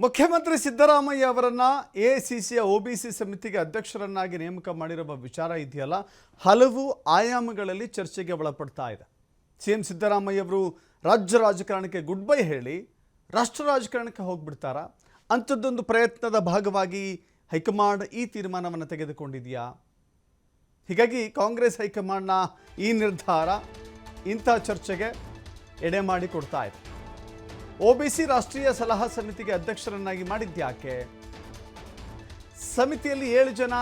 ಮುಖ್ಯಮಂತ್ರಿ ಸಿದ್ದರಾಮಯ್ಯ ಅವರನ್ನು ಎಐಸಿಸಿಯ ಒಬಿಸಿ ಸಮಿತಿಗೆ ಅಧ್ಯಕ್ಷರನ್ನಾಗಿ ನೇಮಕ ಮಾಡಿರುವ ವಿಚಾರ ಇದೆಯಲ್ಲ, ಹಲವು ಆಯಾಮಗಳಲ್ಲಿ ಚರ್ಚೆಗೆ ಒಳಪಡ್ತಾ ಇದೆ. ಸಿಎಂ ಸಿದ್ದರಾಮಯ್ಯ ಅವರು ರಾಜ್ಯ ರಾಜಕಾರಣಕ್ಕೆ ಗುಡ್ ಬೈ ಹೇಳಿ ರಾಷ್ಟ್ರ ರಾಜಕಾರಣಕ್ಕೆ ಹೋಗ್ಬಿಡ್ತಾರಾ? ಅಂಥದ್ದೊಂದು ಪ್ರಯತ್ನದ ಭಾಗವಾಗಿ ಹೈಕಮಾಂಡ್ ಈ ತೀರ್ಮಾನವನ್ನು ತೆಗೆದುಕೊಂಡಿದೆಯಾ? ಹೀಗಾಗಿ ಕಾಂಗ್ರೆಸ್ ಹೈಕಮಾಂಡ್ನ ಈ ನಿರ್ಧಾರ ಇಂಥ ಚರ್ಚೆಗೆ ಎಡೆ ಮಾಡಿ ಕೊಡ್ತಾ ಇದೆ. ಒಬಿಸಿ ರಾಷ್ಟ್ರೀಯ ಸಲಹಾ ಸಮಿತಿಗೆ ಅಧ್ಯಕ್ಷರನ್ನಾಗಿ ಮಾಡಿದ್ಯಾಕೆ? ಸಮಿತಿಯಲ್ಲಿ 7 ಜನ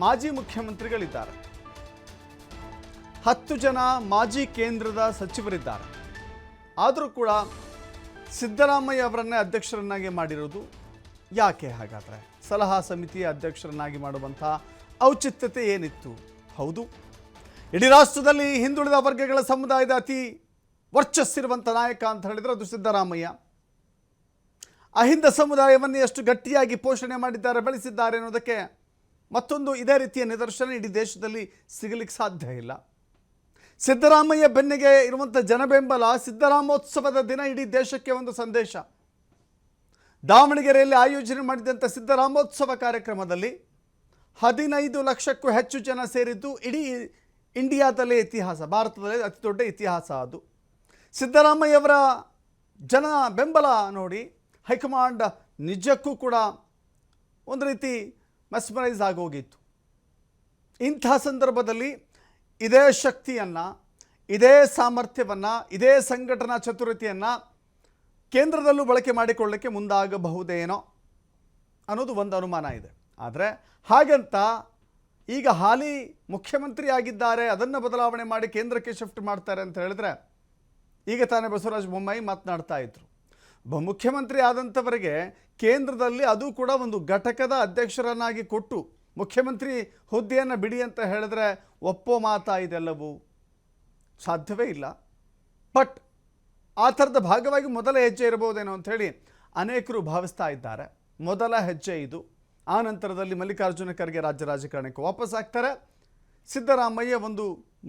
ಮಾಜಿ ಮುಖ್ಯಮಂತ್ರಿಗಳಿದ್ದಾರೆ, 10 ಜನ ಮಾಜಿ ಕೇಂದ್ರದ ಸಚಿವರಿದ್ದಾರೆ. ಆದರೂ ಕೂಡ ಸಿದ್ದರಾಮಯ್ಯ ಅವರನ್ನೇ ಅಧ್ಯಕ್ಷರನ್ನಾಗಿ ಮಾಡಿರೋದು ಯಾಕೆ? ಹಾಗಾದರೆ ಸಲಹಾ ಸಮಿತಿಯ ಅಧ್ಯಕ್ಷರನ್ನಾಗಿ ಮಾಡುವಂಥ ಔಚಿತ್ಯತೆ ಏನಿತ್ತು? ಹೌದು, ಇಡೀ ರಾಷ್ಟ್ರದಲ್ಲಿ ಹಿಂದುಳಿದ ವರ್ಗಗಳ ಸಮುದಾಯದ ಅತಿ ವರ್ಚಸ್ಸಿರುವಂಥ ನಾಯಕ ಅಂತ ಹೇಳಿದರೆ ಅದು ಸಿದ್ದರಾಮಯ್ಯ. ಅಹಿಂದ ಸಮುದಾಯವನ್ನು ಎಷ್ಟು ಗಟ್ಟಿಯಾಗಿ ಪೋಷಣೆ ಮಾಡಿದ್ದಾರೆ, ಬೆಳೆಸಿದ್ದಾರೆ ಅನ್ನೋದಕ್ಕೆ ಮತ್ತೊಂದು ಇದೇ ರೀತಿಯ ನಿದರ್ಶನ ಇಡೀ ದೇಶದಲ್ಲಿ ಸಿಗಲಿಕ್ಕೆ ಸಾಧ್ಯ ಇಲ್ಲ. ಸಿದ್ದರಾಮಯ್ಯ ಬೆನ್ನಿಗೆ ಇರುವಂಥ ಜನಬೆಂಬಲ, ಸಿದ್ದರಾಮೋತ್ಸವದ ದಿನ ಇಡೀ ದೇಶಕ್ಕೆ ಒಂದು ಸಂದೇಶ. ದಾವಣಗೆರೆಯಲ್ಲಿ ಆಯೋಜನೆ ಮಾಡಿದಂಥ ಸಿದ್ದರಾಮೋತ್ಸವ ಕಾರ್ಯಕ್ರಮದಲ್ಲಿ 15 ಲಕ್ಷಕ್ಕೂ ಹೆಚ್ಚು ಜನ ಸೇರಿದ್ದು ಇಡೀ ಇಂಡಿಯಾದಲ್ಲೇ ಇತಿಹಾಸ, ಭಾರತದಲ್ಲೇ ಅತಿ ದೊಡ್ಡ ಇತಿಹಾಸ ಅದು. ಸಿದ್ದರಾಮಯ್ಯವರ ಜನ ಬೆಂಬಲ ನೋಡಿ ಹೈಕಮಾಂಡ್ ನಿಜಕ್ಕೂ ಕೂಡ ಒಂದು ರೀತಿ ಮೆಸ್ಮರೈಸ್ ಆಗೋಗಿತ್ತು. ಇಂಥ ಸಂದರ್ಭದಲ್ಲಿ ಇದೇ ಶಕ್ತಿಯನ್ನು, ಇದೇ ಸಾಮರ್ಥ್ಯವನ್ನು, ಇದೇ ಸಂಘಟನಾ ಚತುರತೆಯನ್ನು ಕೇಂದ್ರದಲ್ಲೂ ಬಳಕೆ ಮಾಡಿಕೊಳ್ಳಲಿಕ್ಕೆ ಮುಂದಾಗಬಹುದೇನೋ ಅನ್ನೋದು ಒಂದು ಅನುಮಾನ ಇದೆ. ಆದರೆ ಹಾಗಂತ ಈಗ ಹಾಲಿ ಮುಖ್ಯಮಂತ್ರಿ ಆಗಿದ್ದಾರೆ, ಅದನ್ನು ಬದಲಾವಣೆ ಮಾಡಿ ಕೇಂದ್ರಕ್ಕೆ ಶಿಫ್ಟ್ ಮಾಡ್ತಾರೆ ಅಂತ ಹೇಳಿದ್ರೆ, ಈಗ ತಾನೇ ಬಸವರಾಜ ಬೊಮ್ಮಾಯಿ ಮಾತನಾಡ್ತಾ ಇದ್ರು, ಮುಖ್ಯಮಂತ್ರಿ ಆದಂಥವರಿಗೆ ಕೇಂದ್ರದಲ್ಲಿ ಅದು ಕೂಡ ಒಂದು ಘಟಕದ ಅಧ್ಯಕ್ಷರನ್ನಾಗಿ ಕೊಟ್ಟು ಮುಖ್ಯಮಂತ್ರಿ ಹುದ್ದೆಯನ್ನು ಬಿಡಿ ಅಂತ ಹೇಳಿದ್ರೆ ಒಪ್ಪೋ ಮಾತಾ ಇದೆಲ್ಲವೂ ಸಾಧ್ಯವೇ ಇಲ್ಲ. ಬಟ್ ಆ ಥರದ ಭಾಗವಾಗಿ ಮೊದಲ ಹೆಜ್ಜೆ ಇರಬಹುದೇನೋ ಅಂಥೇಳಿ ಅನೇಕರು ಭಾವಿಸ್ತಾ ಇದ್ದಾರೆ. ಮೊದಲ ಹೆಜ್ಜೆ ಇದು. ಆ ನಂತರದಲ್ಲಿ ಮಲ್ಲಿಕಾರ್ಜುನ ಖರ್ಗೆ ರಾಜ್ಯ ರಾಜಕಾರಣಕ್ಕೆ ವಾಪಸ್ ಆಗ್ತಾರೆ. ಸಿದ್ದರಾಮಯ್ಯ ಒಂದು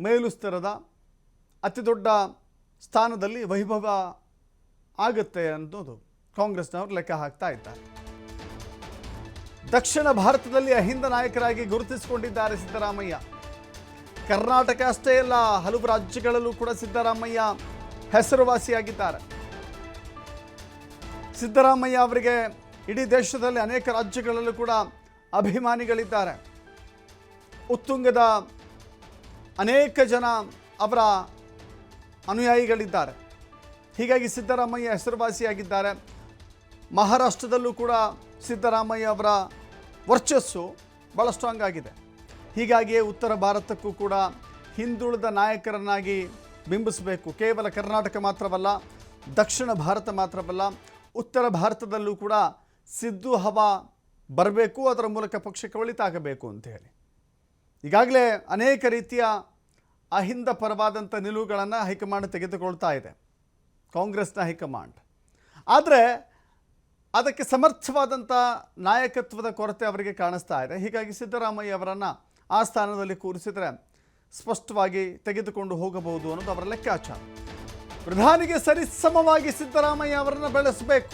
ಮೇಲುಸ್ತರದ ಅತಿ ದೊಡ್ಡ ಸ್ಥಾನದಲ್ಲಿ ವೈಭವ ಆಗುತ್ತೆ ಅನ್ನೋದು ಕಾಂಗ್ರೆಸ್ನವರು ಲೆಕ್ಕ ಹಾಕ್ತಾ ಇದ್ದಾರೆ. ದಕ್ಷಿಣ ಭಾರತದಲ್ಲಿ ಅಹಿಂದ ನಾಯಕರಾಗಿ ಗುರುತಿಸಿಕೊಂಡಿದ್ದಾರೆ ಸಿದ್ದರಾಮಯ್ಯ. ಕರ್ನಾಟಕ ಅಷ್ಟೇ ಅಲ್ಲ, ಹಲವು ರಾಜ್ಯಗಳಲ್ಲೂ ಕೂಡ ಸಿದ್ದರಾಮಯ್ಯ ಹೆಸರುವಾಸಿಯಾಗಿದ್ದಾರೆ. ಸಿದ್ದರಾಮಯ್ಯ ಅವರಿಗೆ ಇಡೀ ದೇಶದಲ್ಲಿ ಅನೇಕ ರಾಜ್ಯಗಳಲ್ಲೂ ಕೂಡ ಅಭಿಮಾನಿಗಳಿದ್ದಾರೆ. ಉತ್ತುಂಗದ ಅನೇಕ ಜನ ಅವರ ಅನುಯಾಯಿಗಳಿದ್ದಾರೆ. ಹೀಗಾಗಿ ಸಿದ್ದರಾಮಯ್ಯ ಹೆಸರುವಾಸಿಯಾಗಿದ್ದಾರೆ. ಮಹಾರಾಷ್ಟ್ರದಲ್ಲೂ ಕೂಡ ಸಿದ್ದರಾಮಯ್ಯ ಅವರ ವರ್ಚಸ್ಸು ಭಾಳ ಸ್ಟ್ರಾಂಗ್ ಆಗಿದೆ. ಹೀಗಾಗಿಯೇ ಉತ್ತರ ಭಾರತಕ್ಕೂ ಕೂಡ ಹಿಂದುಳಿದ ನಾಯಕರನ್ನಾಗಿ ಬಿಂಬಿಸಬೇಕು. ಕೇವಲ ಕರ್ನಾಟಕ ಮಾತ್ರವಲ್ಲ, ದಕ್ಷಿಣ ಭಾರತ ಮಾತ್ರವಲ್ಲ, ಉತ್ತರ ಭಾರತದಲ್ಲೂ ಕೂಡ ಸಿದ್ದು ಹವಾ ಬರಬೇಕು, ಅದರ ಮೂಲಕ ಪಕ್ಷಕ್ಕೆ ಒಳಿತಾಗಬೇಕು ಅಂತ ಹೇಳಿ ಈಗಾಗಲೇ ಅನೇಕ ರೀತಿಯ ಅಹಿಂದ ಪರವಾದಂಥ ನಿಲುವುಗಳನ್ನು ಹೈಕಮಾಂಡ್ ತೆಗೆದುಕೊಳ್ತಾ ಇದೆ, ಕಾಂಗ್ರೆಸ್ನ ಹೈಕಮಾಂಡ್. ಆದರೆ ಅದಕ್ಕೆ ಸಮರ್ಥವಾದಂಥ ನಾಯಕತ್ವದ ಕೊರತೆ ಅವರಿಗೆ ಕಾಣಿಸ್ತಾ ಇದೆ. ಹೀಗಾಗಿ ಸಿದ್ದರಾಮಯ್ಯ ಅವರನ್ನು ಆ ಸ್ಥಾನದಲ್ಲಿ ಕೂರಿಸಿದರೆ ಸ್ಪಷ್ಟವಾಗಿ ತೆಗೆದುಕೊಂಡು ಹೋಗಬಹುದು ಅನ್ನೋದು ಅವರ ಲೆಕ್ಕಾಚಾರ. ಪ್ರಧಾನಿಗೆ ಸರಿಸಮವಾಗಿ ಸಿದ್ದರಾಮಯ್ಯ ಅವರನ್ನು ಬೆಳೆಸಬೇಕು.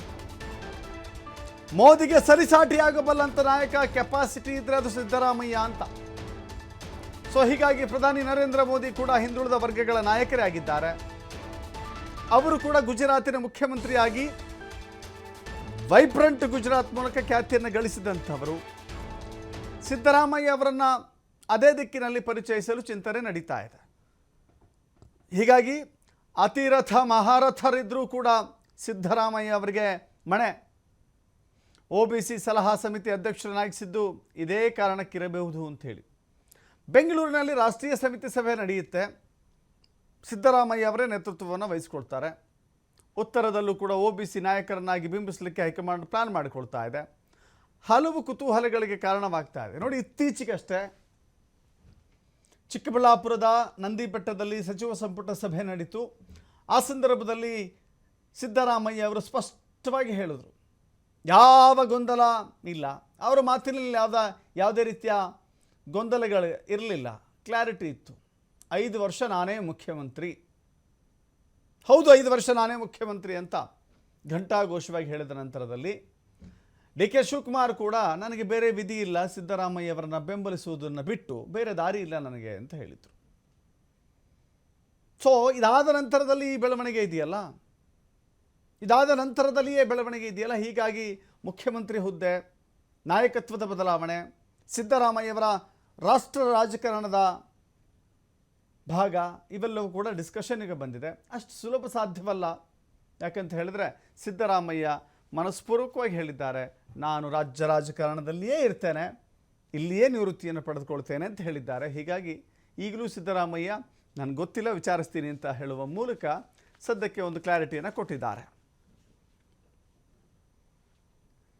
ಮೋದಿಗೆ ಸರಿಸಾಟಿಯಾಗಬಲ್ಲಂಥ ನಾಯಕ ಕೆಪಾಸಿಟಿ ಇದ್ದರೆ ಅದು ಸಿದ್ದರಾಮಯ್ಯ ಅಂತ. ಸೊ ಹೀಗಾಗಿ ಪ್ರಧಾನಿ ನರೇಂದ್ರ ಮೋದಿ ಕೂಡ ಹಿಂದುಳಿದ ವರ್ಗಗಳ ನಾಯಕರೇ ಆಗಿದ್ದಾರೆ. ಅವರು ಕೂಡ ಗುಜರಾತಿನ ಮುಖ್ಯಮಂತ್ರಿಯಾಗಿ ವೈಬ್ರೆಂಟ್ ಗುಜರಾತ್ ಮೂಲಕ ಖ್ಯಾತಿಯನ್ನು ಗಳಿಸಿದಂಥವರು. ಸಿದ್ದರಾಮಯ್ಯ ಅವರನ್ನು ಅದೇ ದಿಕ್ಕಿನಲ್ಲಿ ಪರಿಚಯಿಸಲು ಚಿಂತನೆ ನಡೀತಾ ಇದೆ. ಹೀಗಾಗಿ ಅತಿರಥ ಮಹಾರಥರಿದ್ದರೂ ಕೂಡ ಸಿದ್ದರಾಮಯ್ಯ ಅವರಿಗೆ ಮಣೆ. ಒಬಿಸಿ ಸಲಹಾ ಸಮಿತಿ ಅಧ್ಯಕ್ಷರನ್ನಾಗಿಸಿದ್ದು ಇದೇ ಕಾರಣಕ್ಕಿರಬಹುದು ಅಂಥೇಳಿ. ಬೆಂಗಳೂರಿನಲ್ಲಿ ರಾಷ್ಟ್ರೀಯ ಸಮಿತಿ ಸಭೆ ನಡೆಯುತ್ತೆ. ಸಿದ್ದರಾಮಯ್ಯ ಅವರೇ ನೇತೃತ್ವವನ್ನು ವಹಿಸಿಕೊಳ್ತಾರೆ. ಉತ್ತರದಲ್ಲೂ ಕೂಡ ಒಬಿಸಿ ನಾಯಕರನ್ನಾಗಿ ಬಿಂಬಿಸಲಿಕ್ಕೆ ಹೈಕಮಾಂಡ್ ಪ್ಲಾನ್ ಮಾಡಿಕೊಳ್ತಾ ಇದೆ. ಹಲವು ಕುತೂಹಲಗಳಿಗೆ ಕಾರಣವಾಗ್ತಾ ಇದೆ. ನೋಡಿ, ಇತ್ತೀಚೆಗಷ್ಟೇ ಚಿಕ್ಕಬಳ್ಳಾಪುರದ ನಂದಿ ಬೆಟ್ಟದಲ್ಲಿ ಸಚಿವ ಸಂಪುಟ ಸಭೆ ನಡೀತು. ಆ ಸಂದರ್ಭದಲ್ಲಿ ಸಿದ್ದರಾಮಯ್ಯ ಅವರು ಸ್ಪಷ್ಟವಾಗಿ ಹೇಳಿದರು, ಯಾವ ಗೊಂದಲ ಇಲ್ಲ, ಅವರ ಮಾತಿನಲ್ಲಿ ಯಾವುದೇ ರೀತಿಯ ಗೊಂದಲಗಳು ಇರಲಿಲ್ಲ, ಕ್ಲಾರಿಟಿ ಇತ್ತು. 5 ವರ್ಷ ನಾನೇ ಮುಖ್ಯಮಂತ್ರಿ, ಹೌದು 5 ವರ್ಷ ನಾನೇ ಮುಖ್ಯಮಂತ್ರಿ ಅಂತ ಘಂಟಾಘೋಷವಾಗಿ ಹೇಳಿದ ನಂತರದಲ್ಲಿ ಡಿ ಕೆ ಶಿವಕುಮಾರ್ ಕೂಡ ನನಗೆ ಬೇರೆ ವಿಧಿ ಇಲ್ಲ, ಸಿದ್ದರಾಮಯ್ಯವರನ್ನ ಬೆಂಬಲಿಸುವುದನ್ನು ಬಿಟ್ಟು ಬೇರೆ ದಾರಿ ಇಲ್ಲ ನನಗೆ ಅಂತ ಹೇಳಿದರು. ಸೊ ಇದಾದ ನಂತರದಲ್ಲಿ ಈ ಬೆಳವಣಿಗೆ ಇದೆಯಲ್ಲ, ಹೀಗಾಗಿ ಮುಖ್ಯಮಂತ್ರಿ ಹುದ್ದೆ, ನಾಯಕತ್ವದ ಬದಲಾವಣೆ, ಸಿದ್ದರಾಮಯ್ಯವರ ರಾಷ್ಟ್ರ ರಾಜಕಾರಣದ ಭಾಗ ಇವೆಲ್ಲವೂ ಕೂಡ ಡಿಸ್ಕಷನ್ಗೆ ಬಂದಿದೆ. ಅಷ್ಟು ಸುಲಭ ಸಾಧ್ಯವಲ್ಲ. ಯಾಕಂತ ಹೇಳಿದ್ರೆ ಸಿದ್ದರಾಮಯ್ಯ ಮನಸ್ಪೂರ್ವಕವಾಗಿ ಹೇಳಿದ್ದಾರೆ, ನಾನು ರಾಜ್ಯ ರಾಜಕಾರಣದಲ್ಲಿಯೇ ಇರ್ತೇನೆ, ಇಲ್ಲಿಯೇ ನಿವೃತ್ತಿಯನ್ನು ಪಡೆದುಕೊಳ್ತೇನೆ ಅಂತ ಹೇಳಿದ್ದಾರೆ. ಹೀಗಾಗಿ ಈಗಲೂ ಸಿದ್ದರಾಮಯ್ಯ ನನಗೆ ಗೊತ್ತಿಲ್ಲ, ವಿಚಾರಿಸ್ತೀನಿ ಅಂತ ಹೇಳುವ ಮೂಲಕ ಸದ್ಯಕ್ಕೆ ಒಂದು ಕ್ಲಾರಿಟಿಯನ್ನು ಕೊಟ್ಟಿದ್ದಾರೆ.